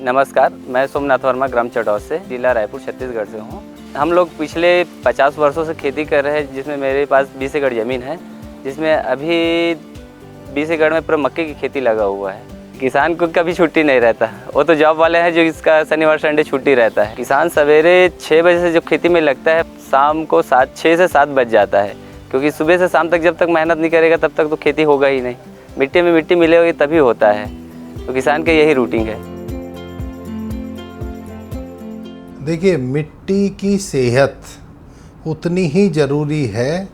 नमस्कार, मैं सोमनाथ वर्मा ग्राम चटौस से, जिला रायपुर छत्तीसगढ़ से हूँ। हम लोग पिछले 50 वर्षों से खेती कर रहे हैं, जिसमें मेरे पास 20 एकड़ ज़मीन है, जिसमें अभी 20 एकड़ में पूरा मक्के की खेती लगा हुआ है। किसान को कभी छुट्टी नहीं रहता, वो तो जॉब वाले हैं जो इसका शनिवार संडे छुट्टी रहता है। किसान सवेरे 6 बजे से जब खेती में लगता है, शाम को 6 से 7 बज जाता है, क्योंकि सुबह से शाम तक जब तक मेहनत नहीं करेगा तब तक तो खेती होगा ही नहीं। मिट्टी में मिट्टी मिलेगी तभी होता है, तो किसान का यही रूटीन है। देखिए, मिट्टी की सेहत उतनी ही ज़रूरी है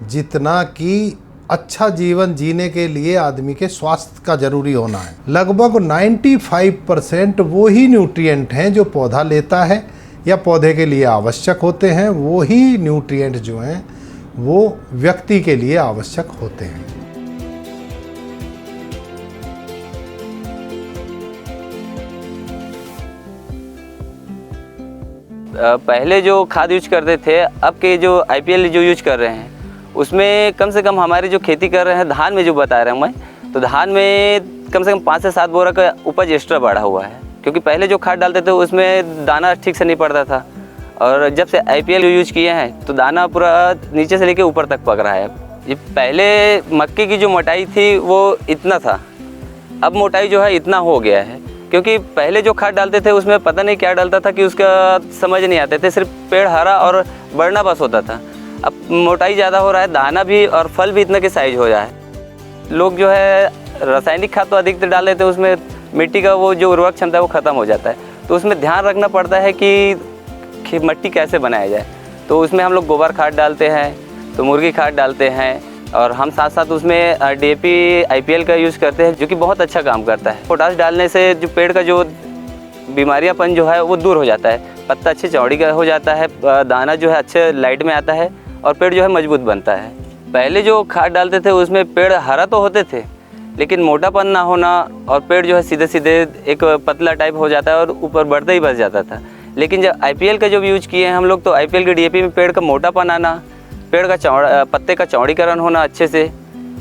जितना कि अच्छा जीवन जीने के लिए आदमी के स्वास्थ्य का ज़रूरी होना है। लगभग 95% वो ही न्यूट्रिएंट हैं जो पौधा लेता है या पौधे के लिए आवश्यक होते हैं, वो ही न्यूट्रिएंट जो हैं वो व्यक्ति के लिए आवश्यक होते हैं। पहले जो खाद यूज करते थे, अब के जो IPL जो यूज कर रहे हैं, उसमें कम से कम हमारी जो खेती कर रहे हैं धान में जो बता रहा हूँ मैं, तो धान में कम से कम 5 से 7 बोरा का उपज एक्स्ट्रा बढ़ा हुआ है। क्योंकि पहले जो खाद डालते थे उसमें दाना ठीक से नहीं पड़ता था, और जब से IPL यूज किए हैं तो दाना पूरा नीचे से लेके ऊपर तक पक रहा है। ये पहले मक्के की जो मोटाई थी वो इतना था, अब मोटाई जो है इतना हो गया है। क्योंकि पहले जो खाद डालते थे उसमें पता नहीं क्या डालता था कि उसका समझ नहीं आते थे, सिर्फ पेड़ हरा और बढ़ना बस होता था। अब मोटाई ज़्यादा हो रहा है, दाना भी और फल भी इतना के साइज हो जाए। लोग जो है रासायनिक खाद तो अधिकतर डाल देते हैं, उसमें मिट्टी का वो जो उर्वरक क्षमता है वो ख़त्म हो जाता है। तो उसमें ध्यान रखना पड़ता है कि मिट्टी कैसे बनाया जाए। तो उसमें हम लोग गोबर खाद डालते हैं, तो मुर्गी खाद डालते हैं, और हम साथ साथ उसमें DAP IPL का यूज़ करते हैं, जो कि बहुत अच्छा काम करता है। पोटाश डालने से जो पेड़ का जो बीमारियापन जो है वो दूर हो जाता है, पत्ता अच्छी चौड़ी का हो जाता है, दाना जो है अच्छे लाइट में आता है और पेड़ जो है मजबूत बनता है। पहले जो खाद डालते थे उसमें पेड़ हरा तो होते थे, लेकिन मोटापन ना होना और पेड़ जो है सीधे सीधे एक पतला टाइप हो जाता है और ऊपर बढ़ते ही बच जाता था। लेकिन जब IPL का जब यूज किए हैं हम लोग, तो IPL के DAP में पेड़ का मोटापन आना, पेड़ का पत्ते का चौड़ीकरण होना अच्छे से,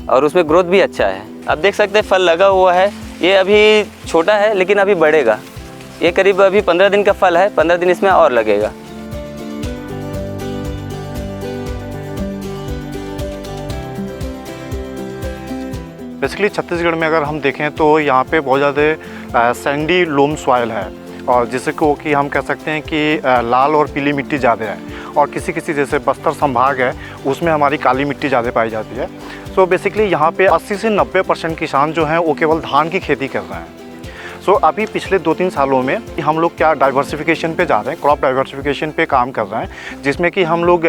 और उसमें ग्रोथ भी अच्छा है। अब देख सकते हैं फल लगा हुआ है, ये अभी छोटा है लेकिन अभी बढ़ेगा। ये करीब अभी 15 दिन का फल है, 15 दिन इसमें और लगेगा। बेसिकली छत्तीसगढ़ में अगर हम देखें तो यहाँ पे बहुत ज़्यादा सैंडी लोम सॉइल है, और जिसे को कि हम कह सकते हैं कि लाल और पीली मिट्टी ज़्यादा है, और किसी किसी जैसे बस्तर संभाग है उसमें हमारी काली मिट्टी ज़्यादा पाई जाती है। सो बेसिकली यहाँ पे 80 से 90% किसान जो हैं वो केवल धान की खेती कर रहे हैं। सो अभी पिछले 2-3 सालों में हम लोग क्या डाइवर्सिफिकेशन पे जा रहे हैं, क्रॉप डाइवर्सिफिकेशन पे काम कर रहे हैं, जिसमें कि हम लोग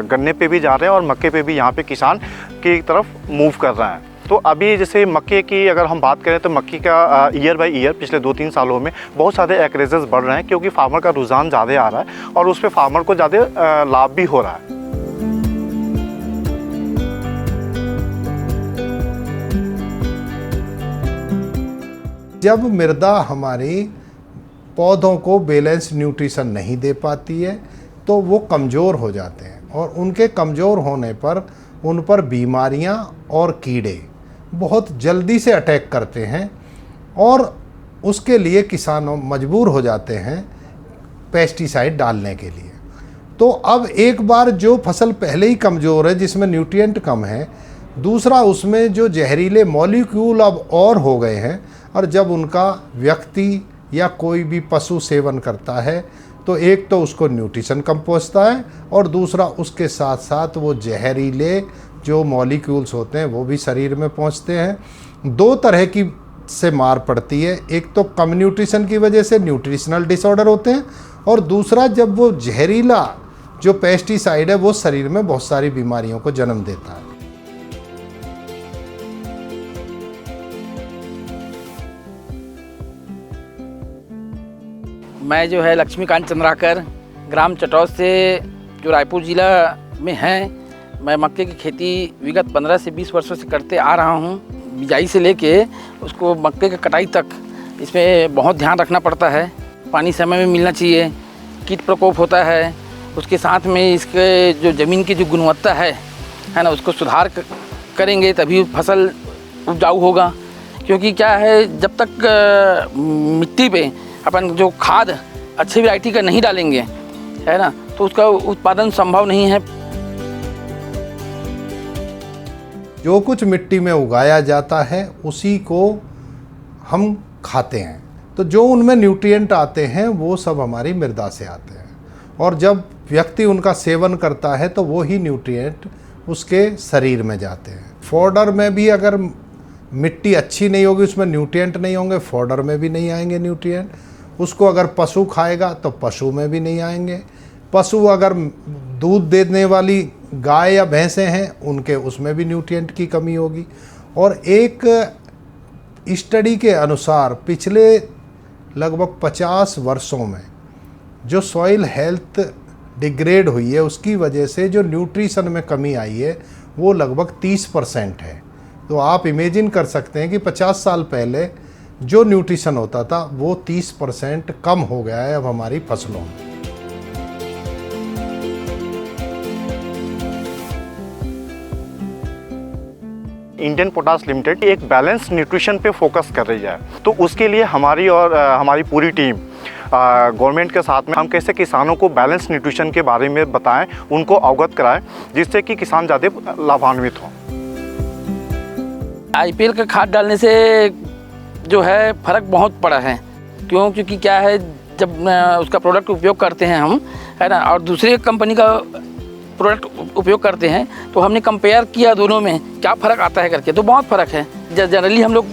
गन्ने पे भी जा रहे हैं और मक्के पे भी यहाँ पे किसान की तरफ मूव कर रहे हैं। तो अभी जैसे मक्के की अगर हम बात करें तो मक्की का ईयर बाय ईयर पिछले 2-3 सालों में बहुत ज़्यादा एक्रेजेस बढ़ रहे हैं, क्योंकि फार्मर का रुझान ज़्यादा आ रहा है और उस पर फार्मर को ज़्यादा लाभ भी हो रहा है। जब मृदा हमारी पौधों को बैलेंस न्यूट्रिशन नहीं दे पाती है तो वो कमज़ोर हो जाते हैं, और उनके कमज़ोर होने पर उन पर बीमारियां और कीड़े बहुत जल्दी से अटैक करते हैं, और उसके लिए किसान मजबूर हो जाते हैं पेस्टिसाइड डालने के लिए। तो अब एक बार जो फसल पहले ही कमज़ोर है, जिसमें न्यूट्रिएंट कम है, दूसरा उसमें जो जहरीले मॉलिक्यूल अब और हो गए हैं, और जब उनका व्यक्ति या कोई भी पशु सेवन करता है तो एक तो उसको न्यूट्रिशन कम पहुँचता है, और दूसरा उसके साथ साथ वो जहरीले जो मॉलिक्यूल्स होते हैं वो भी शरीर में पहुँचते हैं। 2 तरह की से मार पड़ती है, एक तो कम न्यूट्रिशन की वजह से न्यूट्रिशनल डिसऑर्डर होते हैं, और दूसरा जब वो जहरीला जो पेस्टिसाइड है वो शरीर में बहुत सारी बीमारियों को जन्म देता है। मैं जो है लक्ष्मीकांत चंद्राकर ग्राम चटौस से, जो रायपुर ज़िला में है। मैं मक्के की खेती विगत 15 से 20 वर्षों से करते आ रहा हूँ। बिजाई से लेके उसको मक्के की कटाई तक इसमें बहुत ध्यान रखना पड़ता है। पानी समय में मिलना चाहिए, कीट प्रकोप होता है, उसके साथ में इसके जो ज़मीन की जो गुणवत्ता है ना, उसको सुधार करेंगे तभी फसल उपजाऊ होगा। क्योंकि क्या है, जब तक मिट्टी पे अपन जो खाद अच्छे वैरायटी का नहीं डालेंगे, है ना, तो उसका उत्पादन संभव नहीं है। जो कुछ मिट्टी में उगाया जाता है उसी को हम खाते हैं, तो जो उनमें न्यूट्रिएंट आते हैं वो सब हमारी मृदा से आते हैं, और जब व्यक्ति उनका सेवन करता है तो वो ही न्यूट्रिएंट उसके शरीर में जाते हैं। फॉडर में भी अगर मिट्टी अच्छी नहीं होगी, उसमें न्यूट्रिएंट नहीं होंगे, फॉडर में भी नहीं आएंगे न्यूट्रिएंट। उसको अगर पशु खाएगा तो पशु में भी नहीं आएंगे। पशु अगर दूध देने वाली गाय या भैंसें हैं, उनके उसमें भी न्यूट्रिएंट की कमी होगी। और एक स्टडी के अनुसार पिछले लगभग 50 वर्षों में जो सॉइल हेल्थ डिग्रेड हुई है, उसकी वजह से जो न्यूट्रिशन में कमी आई है वो लगभग 30% है। तो आप इमेजिन कर सकते हैं कि 50 साल पहले जो न्यूट्रिशन होता था वो 30% कम हो गया है अब हमारी फसलों में। इंडियन पोटाश लिमिटेड एक बैलेंस न्यूट्रिशन पे फोकस कर रही है, तो उसके लिए हमारी और हमारी पूरी टीम गवर्नमेंट के साथ में हम कैसे किसानों को बैलेंस न्यूट्रिशन के बारे में बताएं, उनको अवगत कराएं, जिससे कि किसान ज़्यादा लाभान्वित हों। आईपीएल का खाद डालने से जो है फ़र्क बहुत पड़ा है। क्योंकि क्या है, जब उसका प्रोडक्ट उपयोग करते हैं हम, है ना, और दूसरे कंपनी का प्रोडक्ट उपयोग करते हैं, तो हमने कंपेयर किया दोनों में क्या फ़र्क आता है करके, तो बहुत फ़र्क है। जनरली हम लोग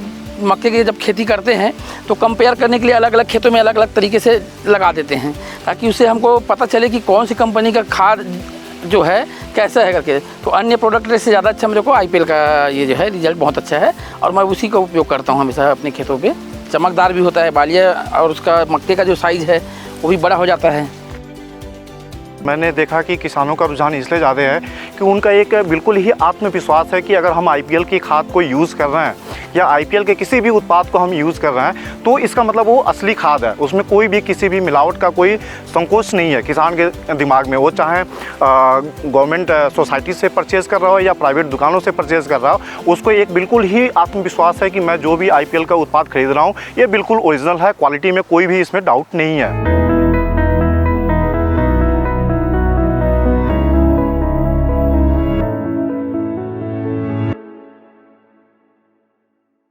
मक्के की जब खेती करते हैं तो कंपेयर करने के लिए अलग अलग खेतों में अलग अलग तरीके से लगा देते हैं, ताकि उससे हमको पता चले कि कौन सी कंपनी का खाद जो है कैसा है करके। तो अन्य प्रोडक्ट से ज़्यादा अच्छा मेरे को आईपीएल का ये जो है रिजल्ट बहुत अच्छा है, और मैं उसी का उपयोग करता हूँ हमेशा अपने खेतों पे। चमकदार भी होता है बालिया, और उसका मक्के का जो साइज़ है वो भी बड़ा हो जाता है। मैंने देखा कि किसानों का रुझान इसलिए ज़्यादा है कि उनका एक बिल्कुल ही आत्मविश्वास है कि अगर हम आईपीएल की खाद को यूज़ कर रहे हैं या आईपीएल के किसी भी उत्पाद को हम यूज़ कर रहे हैं, तो इसका मतलब वो असली खाद है, उसमें कोई भी किसी भी मिलावट का कोई संकोच नहीं है किसान के दिमाग में। वो चाहे गवर्नमेंट सोसाइटी से परचेज़ कर रहा हो या प्राइवेट दुकानों से परचेज़ कर रहा हो, उसको एक बिल्कुल ही आत्मविश्वास है कि मैं जो भी आईपीएल का उत्पाद खरीद रहा हूँ ये बिल्कुल ओरिजिनल है, क्वालिटी में कोई भी इसमें डाउट नहीं है।